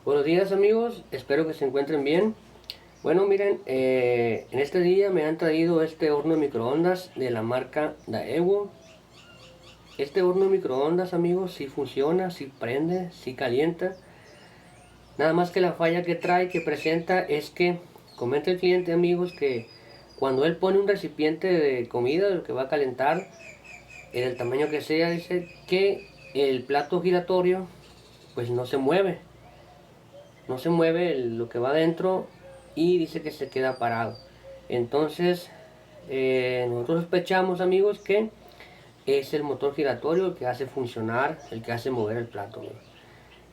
Buenos días amigos, espero que se encuentren bien. Bueno, miren, en este día me han traído este horno de microondas de la marca Daewoo. Este horno de microondas, amigos, sí funciona, sí prende, sí calienta. Nada más que la falla que trae, que presenta, es que comenta el cliente, amigos, que cuando él pone un recipiente de comida, lo que va a calentar, en el tamaño que sea, dice que el plato giratorio pues no se mueve lo que va adentro, y dice que se queda parado. Entonces nosotros sospechamos, amigos, que es el motor giratorio el que hace funcionar, el que hace mover el plato, amigos.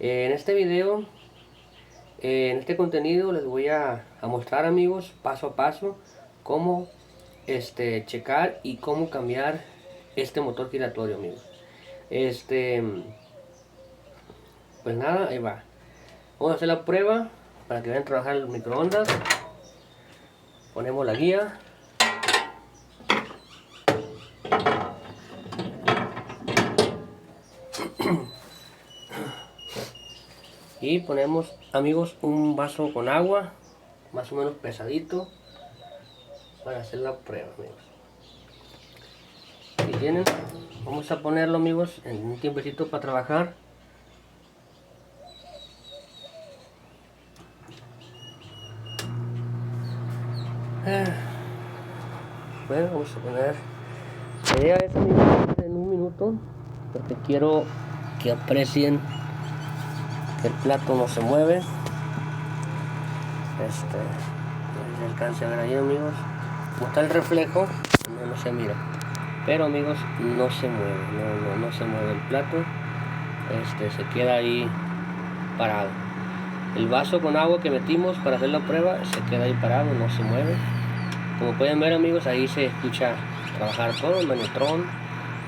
En este video, en este contenido, les voy a mostrar, amigos, paso a paso cómo checar y cómo cambiar este motor giratorio, amigos. este pues nada, ahí va. Vamos a hacer la prueba para que vean trabajar el microondas. Ponemos la guía. Y ponemos, amigos, un vaso con agua, más o menos pesadito, para hacer la prueba, amigos. Aquí tienen. Vamos a ponerlo, amigos, en un tiempecito para trabajar. Bueno, vamos a poner. La idea es, amigos, en un minuto, porque quiero que aprecien que el plato no se mueve. No sé si se alcance a ver ahí, amigos. Como está el reflejo, no se mira. Pero, amigos, no se mueve, no se mueve el plato. Se queda ahí parado. El vaso con agua que metimos para hacer la prueba se queda ahí parado, no se mueve. Como pueden ver, amigos, ahí se escucha trabajar todo, el manetrón,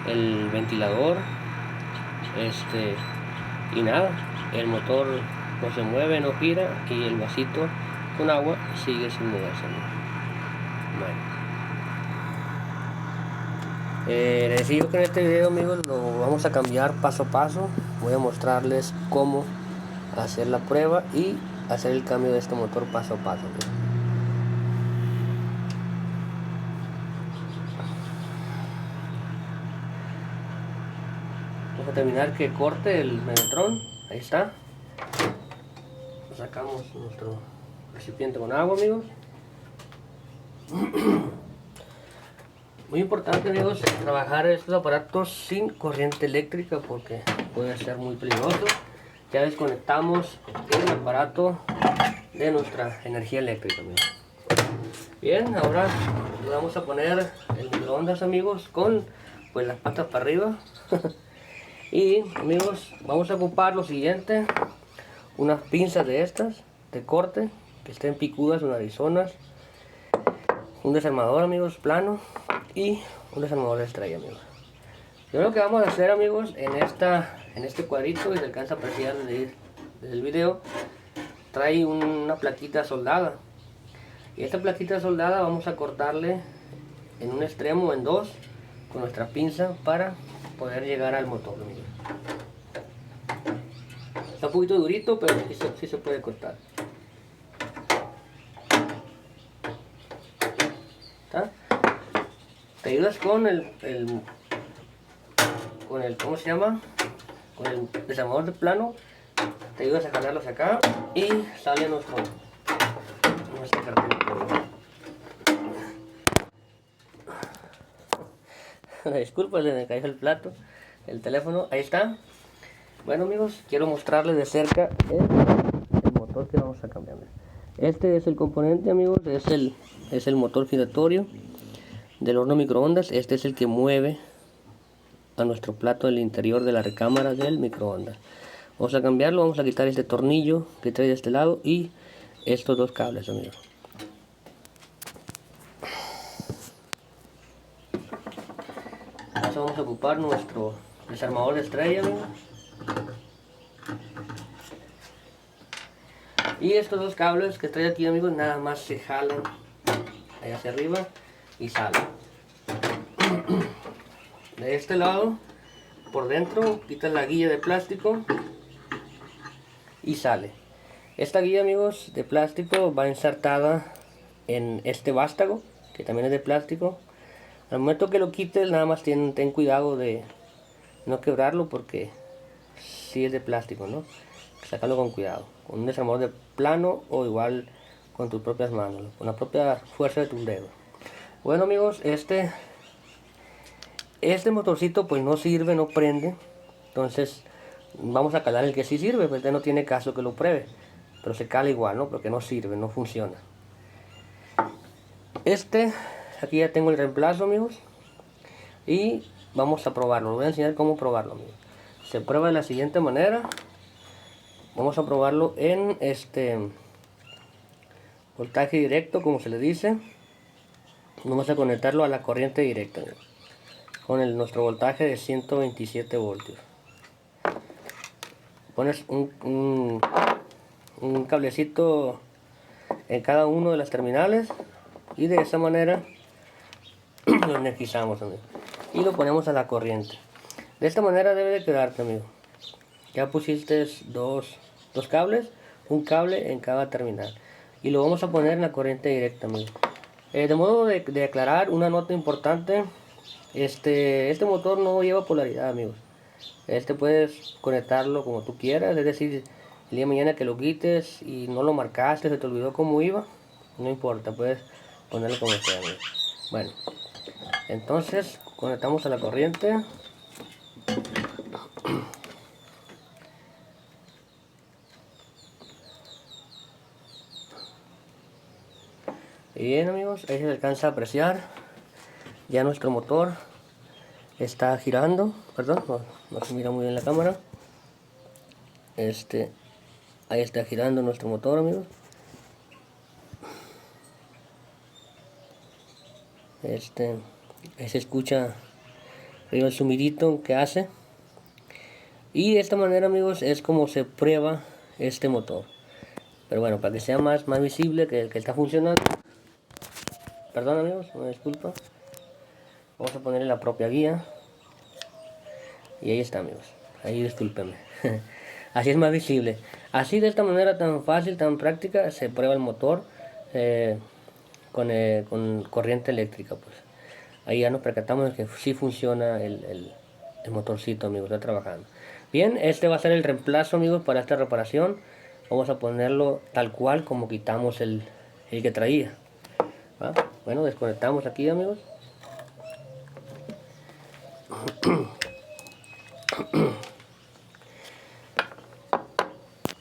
el ventilador, y nada, el motor no se mueve, no gira, y el vasito con agua sigue sin moverse. Bueno, les digo que en este video, amigos, lo vamos a cambiar paso a paso. Voy a mostrarles cómo hacer la prueba y hacer el cambio de este motor paso a paso, amigos. Vamos a terminar que corte el manetrón. Ahí está. Sacamos nuestro recipiente con agua, amigos. Muy importante, amigos, trabajar estos aparatos sin corriente eléctrica, porque puede ser muy peligroso. Ya desconectamos el aparato de nuestra energía eléctrica, amigos. Bien, ahora le vamos a poner el microondas, amigos, con pues las patas para arriba. Y, amigos, vamos a ocupar lo siguiente: unas pinzas de estas de corte que estén picudas o narizonas, un desarmador, amigos, plano, y un desarmador de estrella, amigos. Lo que vamos a hacer, amigos, en este cuadrito, y se alcanza a apreciar desde el video, trae una plaquita soldada. Y esta plaquita soldada vamos a cortarle en un extremo o en dos con nuestra pinza para poder llegar al motor, amigos. Está un poquito durito, pero sí se puede cortar. ¿Está? Te ayudas con el ¿cómo se llama? Con el desarmador de plano. Te ayudas a jalarlos acá y sale nuestra cartera. Disculpa, se me cayó el plato, el teléfono. Ahí está. Bueno, amigos, quiero mostrarles de cerca el motor que vamos a cambiar. Este es el componente, amigos, es el motor giratorio del horno microondas. Este es el que mueve a nuestro plato del interior de la recámara del microondas. Vamos a cambiarlo, vamos a quitar este tornillo que trae de este lado y estos dos cables, amigos. Ahora vamos a ocupar nuestro desarmador de estrella, amigos. Y estos dos cables que trae aquí, amigos, nada más se jalan ahí hacia arriba y salen. De este lado, por dentro, quitas la guía de plástico y sale. Esta guía, amigos, de plástico va insertada en este vástago, que también es de plástico. Al momento que lo quites, nada más ten cuidado de no quebrarlo, porque si es de plástico, ¿no? Sacarlo con cuidado, con un desarmador de plano o igual con tus propias manos, con la propia fuerza de tus dedos. Bueno, amigos, este motorcito pues no sirve, no prende. Entonces vamos a calar el que sí sirve, pues no tiene caso que lo pruebe. Pero se cala igual, ¿no? Porque no sirve, no funciona. Aquí ya tengo el reemplazo, amigos. Y vamos a probarlo. Les voy a enseñar cómo probarlo, amigos. Se prueba de la siguiente manera. Vamos a probarlo en voltaje directo, como se le dice. Vamos a conectarlo a la corriente directa, amigos, con nuestro voltaje de 127 voltios. Pones un cablecito en cada uno de las terminales y de esa manera lo energizamos, amigo, y lo ponemos a la corriente. De esta manera debe de quedarte, amigo. Ya pusiste dos cables, un cable en cada terminal, y lo vamos a poner en la corriente directa, amigo. De modo de aclarar una nota importante, este motor no lleva polaridad, amigos. Puedes conectarlo como tú quieras, es decir, el día de mañana que lo quites y no lo marcaste, se te olvidó cómo iba, no importa, puedes ponerlo como sea, amigo. Bueno, entonces conectamos a la corriente. Bien, amigos, ahí se alcanza a apreciar ya nuestro motor está girando. Perdón, no se mira muy bien la cámara. Ahí está girando nuestro motor, amigos. Ahí se escucha el zumidito que hace. Y de esta manera, amigos, es como se prueba este motor. Pero bueno, para que sea más visible que está funcionando. Perdón, amigos, una disculpa. Vamos a ponerle la propia guía. Y ahí está, amigos. Ahí discúlpenme. Así es más visible. Así, de esta manera tan fácil, tan práctica, se prueba el motor con corriente eléctrica, pues. Ahí ya nos percatamos de que sí funciona el motorcito, amigos, está trabajando. Bien, este va a ser el reemplazo, amigos, para esta reparación. Vamos a ponerlo tal cual como quitamos el que traía. ¿Va? Bueno, desconectamos aquí, amigos.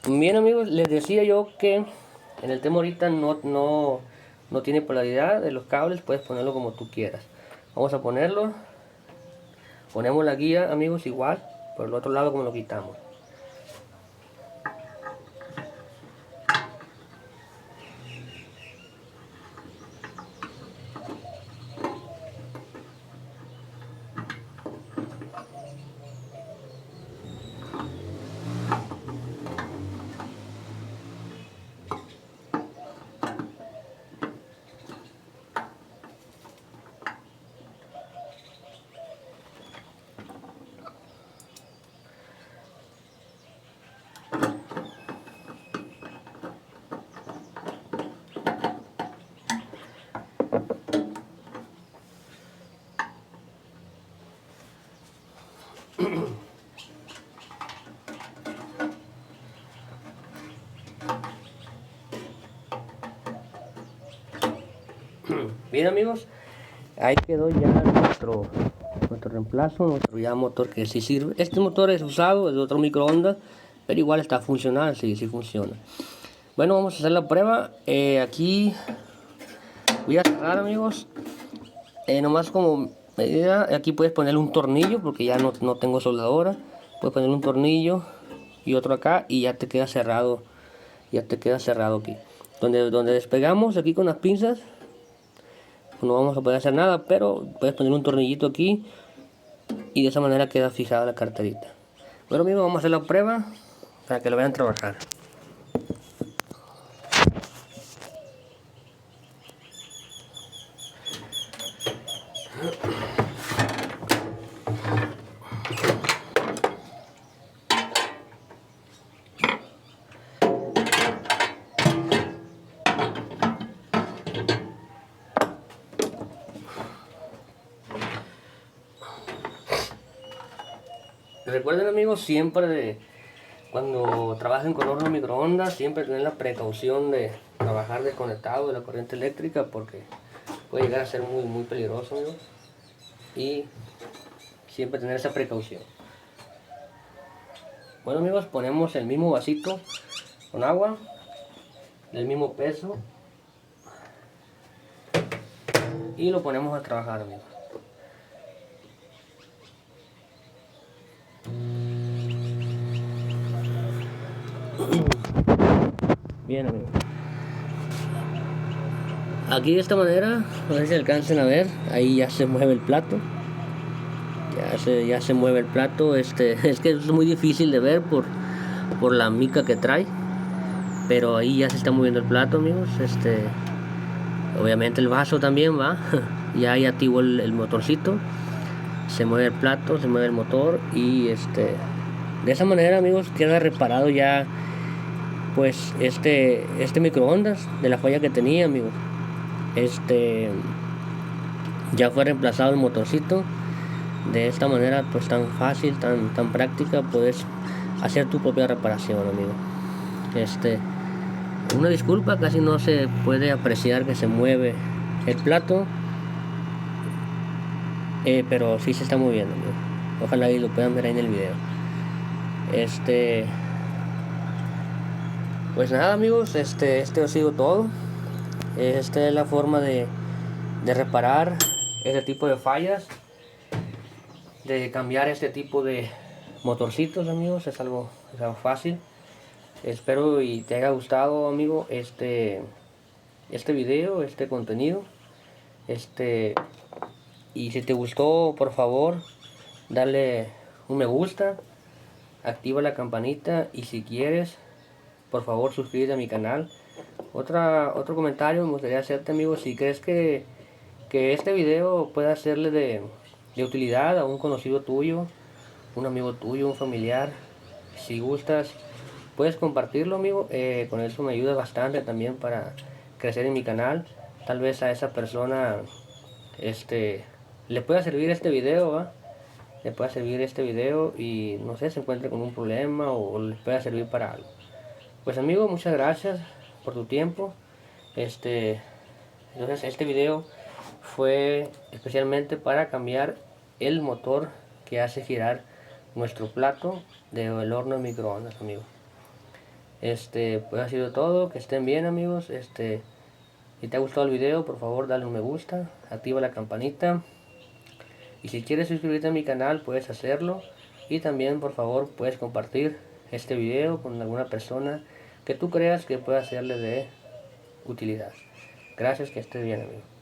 Bien, amigos, les decía yo que en el tema ahorita no tiene polaridad de los cables, puedes ponerlo como tú quieras. Vamos a ponerlo, ponemos la guía, amigos, igual, por el otro lado como lo quitamos. Bien, amigos, ahí quedó ya nuestro reemplazo, nuestro ya motor que sí sirve. Este motor es usado, es de otro microondas, pero igual está funcional, sí funciona. Bueno, vamos a hacer la prueba. Aquí voy a cerrar, amigos. Nomás como medida, aquí puedes ponerle un tornillo, porque ya no tengo soldadora. Puedes ponerle un tornillo y otro acá y ya te queda cerrado. Ya te queda cerrado aquí. Donde despegamos aquí con las pinzas, no vamos a poder hacer nada, pero puedes poner un tornillito aquí y de esa manera queda fijada la carterita. Bueno, amigos, vamos a hacer la prueba para que lo vean trabajar. Recuerden, amigos, siempre cuando trabajen con horno microondas, siempre tener la precaución de trabajar desconectado de la corriente eléctrica, porque puede llegar a ser muy peligroso, amigos. Y siempre tener esa precaución. Bueno, amigos, ponemos el mismo vasito con agua del mismo peso y lo ponemos a trabajar, amigos. Bien, amigos. Aquí de esta manera, no sé si alcancen a ver, ahí ya se mueve el plato. Ya se mueve el plato. Es que es muy difícil de ver por la mica que trae, pero ahí ya se está moviendo el plato, amigos. Obviamente el vaso también va. Ya activó el motorcito, se mueve el plato, se mueve el motor y de esa manera, amigos, queda reparado ya pues este microondas de la falla que tenía, amigos. Ya fue reemplazado el motorcito. De esta manera pues tan fácil, tan práctica, puedes hacer tu propia reparación, amigo. Una disculpa, casi no se puede apreciar que se mueve el plato, pero sí se está moviendo, amigo. Ojalá y lo puedan ver ahí en el video. Pues nada, amigos, ha sido todo. Esta es la forma de reparar este tipo de fallas, de cambiar este tipo de motorcitos, amigos. Es algo fácil. Espero y te haya gustado, amigo, este video, este contenido. Y si te gustó, por favor, dale un me gusta, activa la campanita y si quieres, por favor, suscríbete a mi canal. Otro comentario me gustaría hacerte, amigo, si crees que este video pueda serle de utilidad a un conocido tuyo, un amigo tuyo, un familiar. Si gustas, puedes compartirlo, amigo. Con eso me ayuda bastante también para crecer en mi canal. Tal vez a esa persona le pueda servir este video, ¿va? Le pueda servir este video y no sé, se encuentre con un problema o le pueda servir para algo. Pues, amigo, muchas gracias por tu tiempo. Entonces este video fue especialmente para cambiar el motor que hace girar nuestro plato del horno de microondas, amigos. Pues ha sido todo. Que estén bien, amigos. Si te ha gustado el video, por favor dale un me gusta, activa la campanita y si quieres suscribirte a mi canal puedes hacerlo, y también por favor puedes compartir este video con alguna persona que tú creas que pueda serle de utilidad. Gracias, que estés bien, amigo.